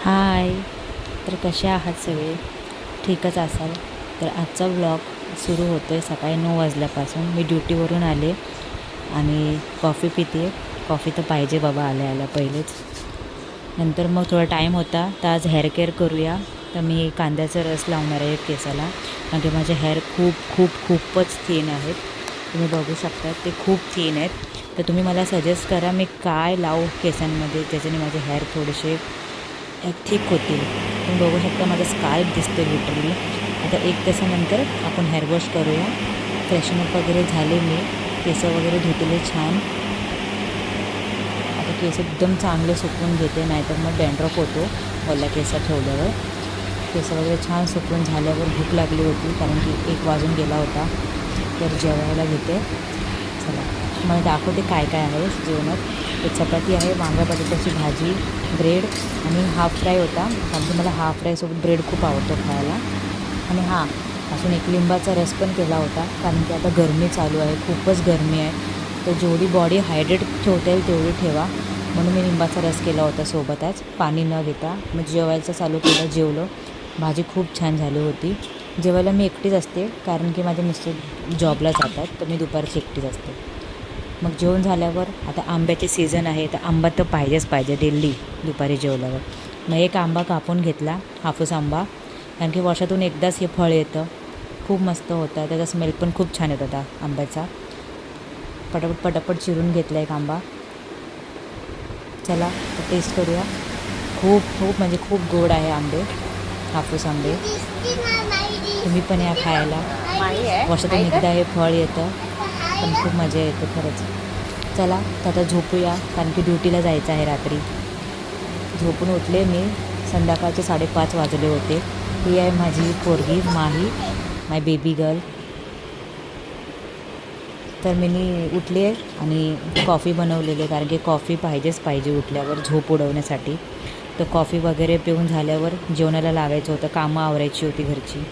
हाय. तर कसे आहात सगळे? ठीकच असाल. तर आजचा व्लॉग सुरू होतो आहे सकाळी 9 वाजल्यापासून. मी ड्युटीवरून आले आणि कॉफी पिते. कॉफी तर पाहिजे बाबा आल्या आल्या पहिलेच. नंतर मग थोडा टाईम होता तर आज हेअर केअर करूया. तर मी कांद्याचा रस लावणार आहे केसाला, कारण की माझे हेअर खूपच थिन आहेत. तुम्ही बघू शकता ते खूप थिन आहेत. तर तुम्ही मला सजेस्ट करा मी काय लावू केसांमध्ये ज्याच्याने माझे हेअर थोडेसे थिक होतील. तुम्ही बघू शकता माझं स्काल्प दिसते लिटरली. आता 1 तासानंतर आपण हेअर वॉश करूया. फ्रेशनअप वगैरे झाले, मी केस वगैरे धुतले छान. आता केस एकदम चांगले सुकवून घेते, नाहीतर मग डॅन्ड्रफ होतो ओल्या केसात ठेवल्यावर. केस वगैरे छान सुकवून झाल्यावर भूक लागली होती, कारण की 1 वाजून गेला होता. तर जेवायला घेते. चला मला दाखवते काय काय आहे जेवणात. एक चपाती आहे, वांगा बटाट्याची भाजी, ब्रेड आणि हाफ फ्राय होता, कारण की मला हाफ फ्रायसोबत ब्रेड खूप आवडतो खायला. आणि हां, अजून एक लिंबाचा रस पण केला होता, कारण की आता गरमी चालू आहे, खूपच गरमी आहे. तर जेवढी बॉडी हायड्रेट ठेवता येईल तेवढी ठेवा, म्हणून मी लिंबाचा रस केला होता सोबतच, पाणी न घेता. मग जेवायचं चालू केलं, जेवलो. भाजी खूप छान झाली होती. जेवायला मी एकटीच असते, कारण की माझे मिस्टर जॉबला जातात, तर मी दुपारची एकटीच असते. मग जेवण झाल्यावर आता आंब्याचे सीझन आहे, तर आंबा तर पाहिजे डेली दुपारी जेवल्यावर. मग एक आंबा कापून घेतला, हापूस आंबा, कारण की वर्षातून एकदाच हे फळ येतं. खूप मस्त होता, त्याचा स्मेल पण खूप छान येत होता आंब्याचा. पटापट चिरून घेतला एक आंबा. चला तर टेस्ट करूया. खूप म्हणजे खूप गोड आहे आंबे, हापूस आंबे. तुम्ही पण या खायला. वर्षातून एकदा हे फळ येतं, पण खूप मजा येते खरंच. चला तर आता झोपूया, कारण की ड्युटीला जायचं आहे रात्री. झोपून उठले मी, संध्याकाळचे 5:30 वाजले होते. ही आहे माझी पोरगी माही, माय बेबी गर्ल. तर मी उठले आणि कॉफी बनवलेली, कारण की कॉफी पाहिजे उठल्यावर झोप उडवण्यासाठी. तर कॉफी वगैरे पिऊन झाल्यावर जेवणाला लावायचं होतं, कामं आवरायची होती घरची.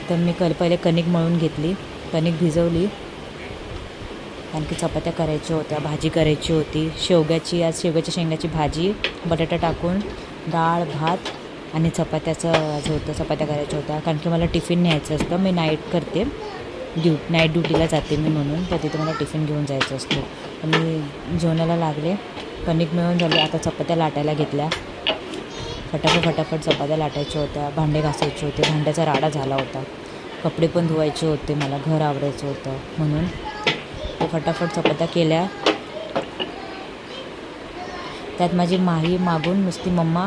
तर मी पहिले कणिक मळून घेतली, कणिक भिजवली, कारण की चपात्या करायच्या होत्या, भाजी करायची होती. आज शेवग्याच्या शेंगाची भाजी, बटाटा टाकून, डाळ भात आणि चपात्याचं आज होतं, चपात्या करायच्या होत्या. कारण की मला टिफिन न्यायचं असतं, मी नाईट करते, नाईट ड्युटीला जाते मी, म्हणून तर तिथे मला टिफिन घेऊन जायचं असतो. तर मी जेवणाला लागले, कणिक मिळून झाली. आता चपात्या लाटायला घेतल्या. फटाफट चपात्या लाटायच्या होत्या, भांडे घासायचे होते, भांड्याचा राडा झाला होता, कपडे पण धुवायचे होते, मला घर आवरायचं होतं, म्हणून फटाफट चपात्या केल्या. त्यात माझी माही मागून नुसती मम्मा